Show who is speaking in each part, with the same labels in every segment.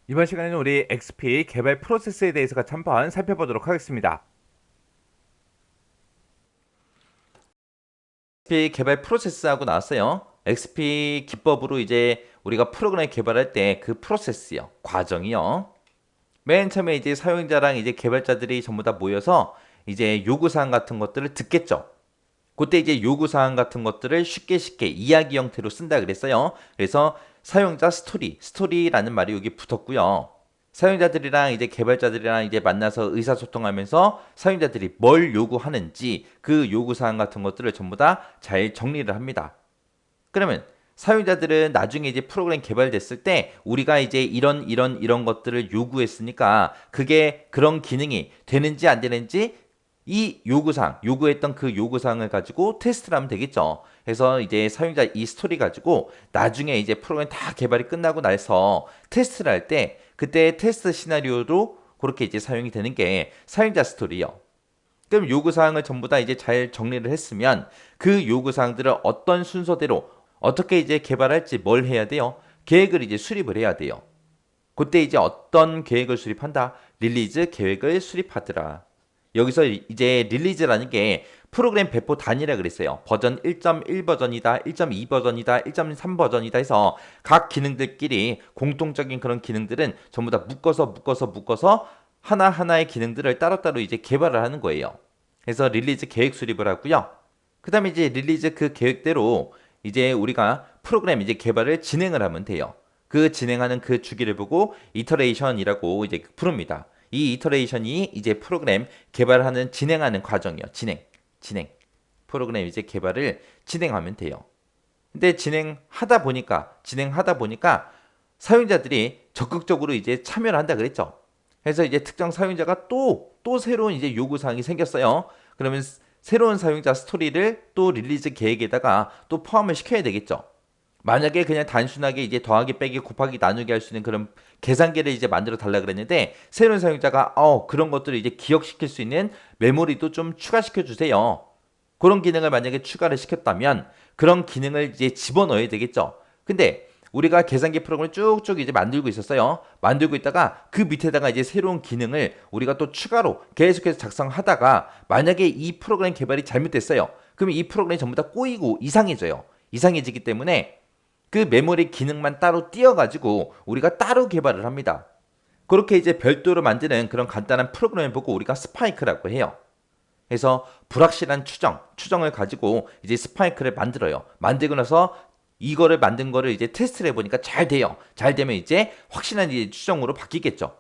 Speaker 1: 이번 시간에는 우리 XP 개발 프로세스에 대해서 같이 한번 살펴보도록 하겠습니다. XP 개발 프로세스하고 나왔어요. XP 기법으로 이제 우리가 프로그램 개발할 때 그 프로세스요, 과정이요. 맨 처음에 이제 사용자랑 이제 개발자들이 전부 다 모여서 이제 요구사항 같은 것들을 듣겠죠. 그때 이제 요구사항 같은 것들을 쉽게 이야기 형태로 쓴다 그랬어요. 그래서 사용자 스토리라는 말이 여기 붙었고요. 사용자들이랑 이제 개발자들이랑 이제 만나서 의사소통하면서 사용자들이 뭘 요구하는지 그 요구사항 같은 것들을 전부 다 잘 정리를 합니다. 그러면 사용자들은 나중에 이제 프로그램 개발됐을 때 우리가 이제 이런 것들을 요구했으니까 그게 그런 기능이 되는지 안 되는지 이 요구사항, 요구했던 그 요구사항을 가지고 테스트를 하면 되겠죠. 그래서 이제 사용자 이 스토리 가지고 나중에 이제 프로그램 다 개발이 끝나고 나서 테스트를 할 때 그때 테스트 시나리오로 그렇게 이제 사용이 되는 게 사용자 스토리요. 그럼 요구사항을 전부 다 이제 잘 정리를 했으면 그 요구사항들을 어떤 순서대로 어떻게 이제 개발할지 뭘 해야 돼요? 계획을 이제 수립을 해야 돼요. 그때 이제 어떤 계획을 수립한다? 릴리즈 계획을 수립하더라. 여기서 이제 릴리즈라는 게 프로그램 배포 단위라 그랬어요. 버전 1.1 버전이다, 1.2 버전이다, 1.3 버전이다 해서 각 기능들끼리 공통적인 그런 기능들은 전부 다 묶어서 하나하나의 기능들을 따로따로 이제 개발을 하는 거예요. 그래서 릴리즈 계획 수립을 하고요. 그 다음에 이제 릴리즈 그 계획대로 이제 우리가 프로그램 이제 개발을 진행을 하면 돼요. 그 진행하는 그 주기를 보고 이터레이션이라고 이제 부릅니다. 이 이터레이션이 이제 프로그램 개발하는 진행하는 과정이요. 진행. 프로그램 이제 개발을 진행하면 돼요. 근데 진행하다 보니까 사용자들이 적극적으로 이제 참여를 한다 그랬죠. 그래서 이제 특정 사용자가 또 새로운 이제 요구사항이 생겼어요. 그러면 새로운 사용자 스토리를 또 릴리즈 계획에다가 또 포함을 시켜야 되겠죠. 만약에 그냥 단순하게 이제 더하기 빼기 곱하기 나누기 할 수 있는 그런 계산기를 이제 만들어 달라 그랬는데 새로운 사용자가 그런 것들을 이제 기억시킬 수 있는 메모리도 좀 추가시켜 주세요. 그런 기능을 만약에 추가를 시켰다면 그런 기능을 이제 집어넣어야 되겠죠. 근데 우리가 계산기 프로그램을 쭉쭉 이제 만들고 있었어요. 만들고 있다가 그 밑에다가 이제 새로운 기능을 우리가 또 추가로 계속해서 작성하다가 만약에 이 프로그램 개발이 잘못됐어요. 그러면 이 프로그램이 전부 다 꼬이고 이상해져요. 이상해지기 때문에 그 메모리 기능만 따로 띄어가지고 우리가 따로 개발을 합니다. 그렇게 이제 별도로 만드는 그런 간단한 프로그램을 보고 우리가 스파이크라고 해요. 그래서 불확실한 추정을 가지고 이제 스파이크를 만들어요. 만들고 나서 이거를 만든 거를 이제 테스트를 해보니까 잘 돼요. 잘 되면 이제 확실한 이제 추정으로 바뀌겠죠.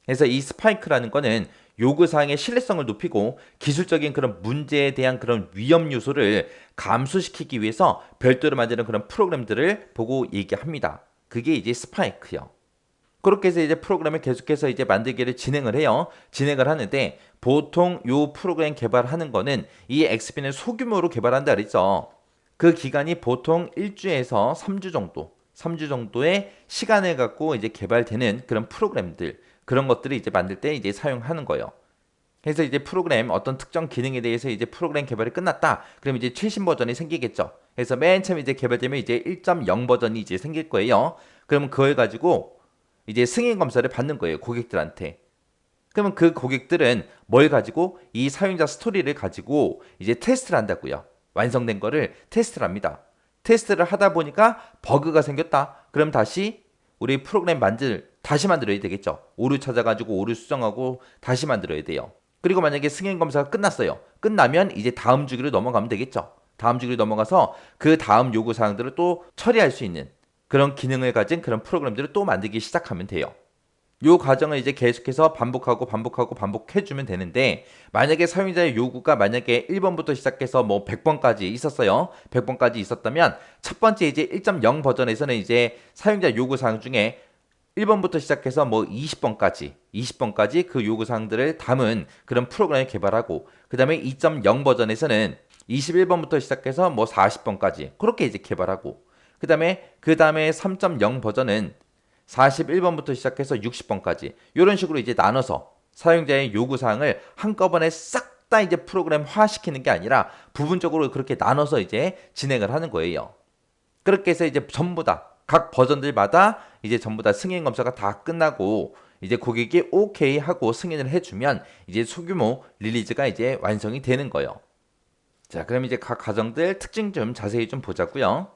Speaker 1: 그래서 이 스파이크라는 거는 요구사항의 신뢰성을 높이고 기술적인 그런 문제에 대한 그런 위험 요소를 감소시키기 위해서 별도로 만드는 그런 프로그램들을 보고 얘기합니다. 그게 이제 스파이크요. 그렇게 해서 이제 프로그램을 계속해서 이제 만들기를 진행을 해요. 진행을 하는데 보통 요 프로그램 개발하는 거는 이 XP는 소규모로 개발한다 그랬죠. 그 기간이 보통 1주에서 3주 정도, 3주 정도의 시간을 갖고 이제 개발되는 그런 프로그램들, 그런 것들을 이제 만들 때 이제 사용하는 거예요. 그래서 이제 프로그램 어떤 특정 기능에 대해서 이제 프로그램 개발이 끝났다. 그럼 이제 최신 버전이 생기겠죠. 그래서 맨 처음에 이제 개발되면 이제 1.0 버전이 이제 생길 거예요. 그러면 그걸 가지고 이제 승인 검사를 받는 거예요. 고객들한테. 그러면 그 고객들은 뭘 가지고 이 사용자 스토리를 가지고 이제 테스트를 한다고요. 완성된 거를 테스트를 합니다. 테스트를 하다 보니까 버그가 생겼다. 그럼 다시 우리 프로그램 다시 만들어야 되겠죠. 오류 찾아가지고 오류 수정하고 다시 만들어야 돼요. 그리고 만약에 승인 검사가 끝났어요. 끝나면 이제 다음 주기로 넘어가면 되겠죠. 다음 주기로 넘어가서 그 다음 요구 사항들을 또 처리할 수 있는 그런 기능을 가진 그런 프로그램들을 또 만들기 시작하면 돼요. 요 과정을 이제 계속해서 반복해주면 되는데 만약에 사용자의 요구가 만약에 1번부터 시작해서 뭐 100번까지 있었어요. 100번까지 있었다면 첫 번째 이제 1.0 버전에서는 이제 사용자 요구 사항 중에 1번부터 시작해서 뭐 20번까지 그 요구 사항들을 담은 그런 프로그램을 개발하고 그다음에 2.0 버전에서는 21번부터 시작해서 뭐 40번까지 그렇게 이제 개발하고 그 다음에 3.0 버전은 41번부터 시작해서 60번까지 이런 식으로 이제 나눠서 사용자의 요구사항을 한꺼번에 싹 다 이제 프로그램화 시키는 게 아니라 부분적으로 그렇게 나눠서 이제 진행을 하는 거예요. 그렇게 해서 이제 전부 다 각 버전들마다 이제 전부 다 승인 검사가 다 끝나고 이제 고객이 오케이 하고 승인을 해주면 이제 소규모 릴리즈가 이제 완성이 되는 거예요. 자, 그럼 이제 각 과정들 특징 좀 자세히 좀 보자고요.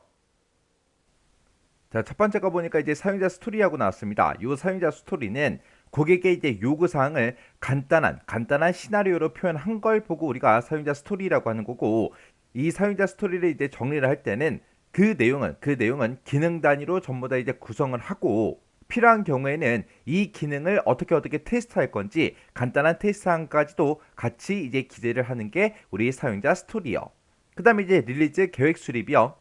Speaker 1: 자, 첫 번째 거 보니까 이제 사용자 스토리하고 나왔습니다. 이 사용자 스토리는 고객의 이제 요구 사항을 간단한 시나리오로 표현한 걸 보고 우리가 사용자 스토리라고 하는 거고, 이 사용자 스토리를 이제 정리를 할 때는 그 내용은 기능 단위로 전부 다 이제 구성을 하고, 필요한 경우에는 이 기능을 어떻게 테스트할 건지 간단한 테스트 사항까지도 같이 이제 기재를 하는 게 우리 사용자 스토리요. 그다음에 이제 릴리즈 계획 수립이요.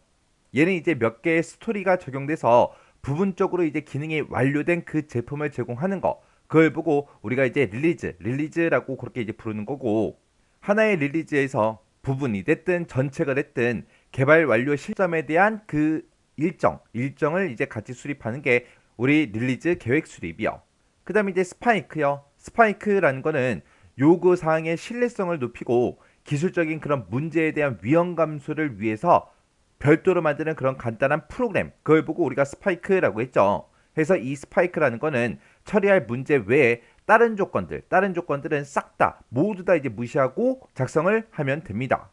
Speaker 1: 얘는 이제 몇 개의 스토리가 적용돼서 부분적으로 이제 기능이 완료된 그 제품을 제공하는 거, 그걸 보고 우리가 이제 릴리즈라고 그렇게 이제 부르는 거고, 하나의 릴리즈에서 부분이 됐든 전체가 됐든 개발 완료 시점에 대한 그 일정을 이제 같이 수립하는 게 우리 릴리즈 계획 수립이요. 그 다음에 이제 스파이크요. 스파이크라는 거는 요구 사항의 신뢰성을 높이고 기술적인 그런 문제에 대한 위험 감소를 위해서 별도로 만드는 그런 간단한 프로그램, 그걸 보고 우리가 스파이크라고 했죠. 그래서 이 스파이크라는 거는 처리할 문제 외에 다른 조건들은 싹 다 모두 다 이제 무시하고 작성을 하면 됩니다.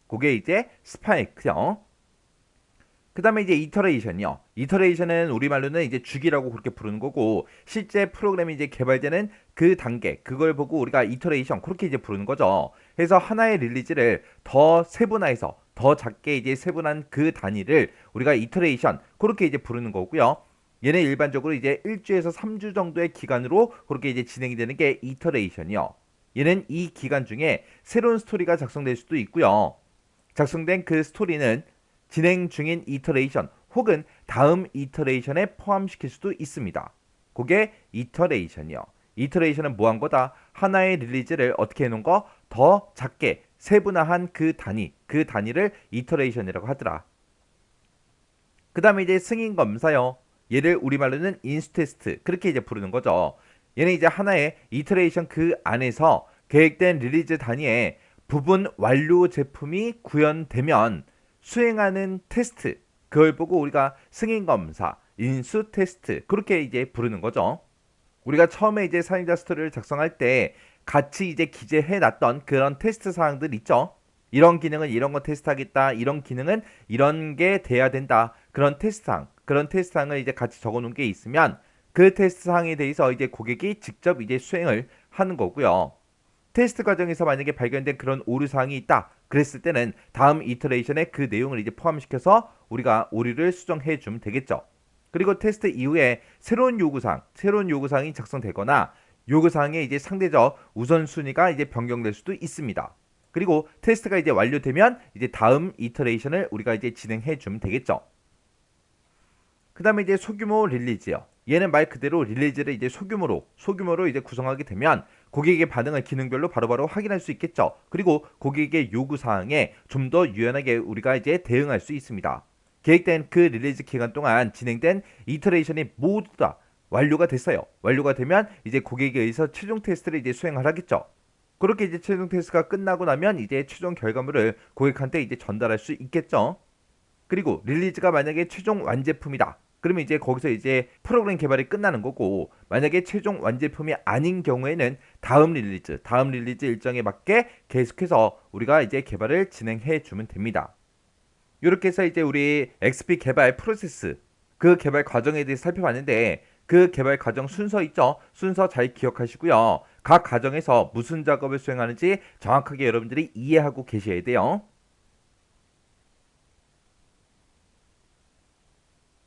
Speaker 1: 그게 이제 스파이크요. 그 다음에 이제 이터레이션이요. 이터레이션은 우리말로는 이제 주기라고 그렇게 부르는 거고, 실제 프로그램이 이제 개발되는 그 단계, 그걸 보고 우리가 이터레이션 그렇게 이제 부르는 거죠. 그래서 하나의 릴리즈를 더 세분화해서 더 작게 이제 세분한 그 단위를 우리가 이터레이션 그렇게 이제 부르는 거고요. 얘는 일반적으로 이제 1주에서 3주 정도의 기간으로 그렇게 이제 진행이 되는 게 이터레이션이요. 얘는 이 기간 중에 새로운 스토리가 작성될 수도 있고요. 작성된 그 스토리는 진행 중인 이터레이션 혹은 다음 이터레이션에 포함시킬 수도 있습니다. 그게 이터레이션이요. 이터레이션은 뭐한 거다? 하나의 릴리즈를 어떻게 해놓은 거? 더 작게 세분화한 그 단위를 이터레이션이라고 하더라. 그 다음에 이제 승인 검사요. 얘를 우리말로는 인수 테스트 그렇게 이제 부르는 거죠. 얘는 이제 하나의 이터레이션 그 안에서 계획된 릴리즈 단위에 부분 완료 제품이 구현되면 수행하는 테스트, 그걸 보고 우리가 승인 검사, 인수 테스트 그렇게 이제 부르는 거죠. 우리가 처음에 이제 사용자 스토리를 작성할 때 같이 이제 기재해 놨던 그런 테스트 사항들 있죠. 이런 기능은 이런 거 테스트하겠다. 이런 기능은 이런 게 돼야 된다. 그런 테스트 사항을 이제 같이 적어 놓은 게 있으면 그 테스트 사항에 대해서 이제 고객이 직접 이제 수행을 하는 거고요. 테스트 과정에서 만약에 발견된 그런 오류 사항이 있다. 그랬을 때는 다음 이터레이션에 그 내용을 이제 포함시켜서 우리가 오류를 수정해 주면 되겠죠. 그리고 테스트 이후에 새로운 요구사항이 작성되거나 요구사항의 이제 상대적 우선순위가 이제 변경될 수도 있습니다. 그리고 테스트가 이제 완료되면 이제 다음 이터레이션을 우리가 이제 진행해 주면 되겠죠. 그 다음에 이제 소규모 릴리즈요. 얘는 말 그대로 릴리즈를 이제 소규모로 이제 구성하게 되면 고객의 반응을 기능별로 바로바로 확인할 수 있겠죠. 그리고 고객의 요구 사항에 좀 더 유연하게 우리가 이제 대응할 수 있습니다. 계획된 그 릴리즈 기간 동안 진행된 이터레이션이 모두 다 완료가 됐어요. 완료가 되면 이제 고객에 의해서 최종 테스트를 이제 수행을 하겠죠. 그렇게 이제 최종 테스트가 끝나고 나면 이제 최종 결과물을 고객한테 이제 전달할 수 있겠죠. 그리고 릴리즈가 만약에 최종 완제품이다. 그러면 이제 거기서 이제 프로그램 개발이 끝나는 거고, 만약에 최종 완제품이 아닌 경우에는 다음 릴리즈 일정에 맞게 계속해서 우리가 이제 개발을 진행해 주면 됩니다. 이렇게 해서 이제 우리 XP 개발 프로세스, 그 개발 과정에 대해서 살펴봤는데, 그 개발 과정 순서 있죠? 순서 잘 기억하시고요. 각 과정에서 무슨 작업을 수행하는지 정확하게 여러분들이 이해하고 계셔야 돼요.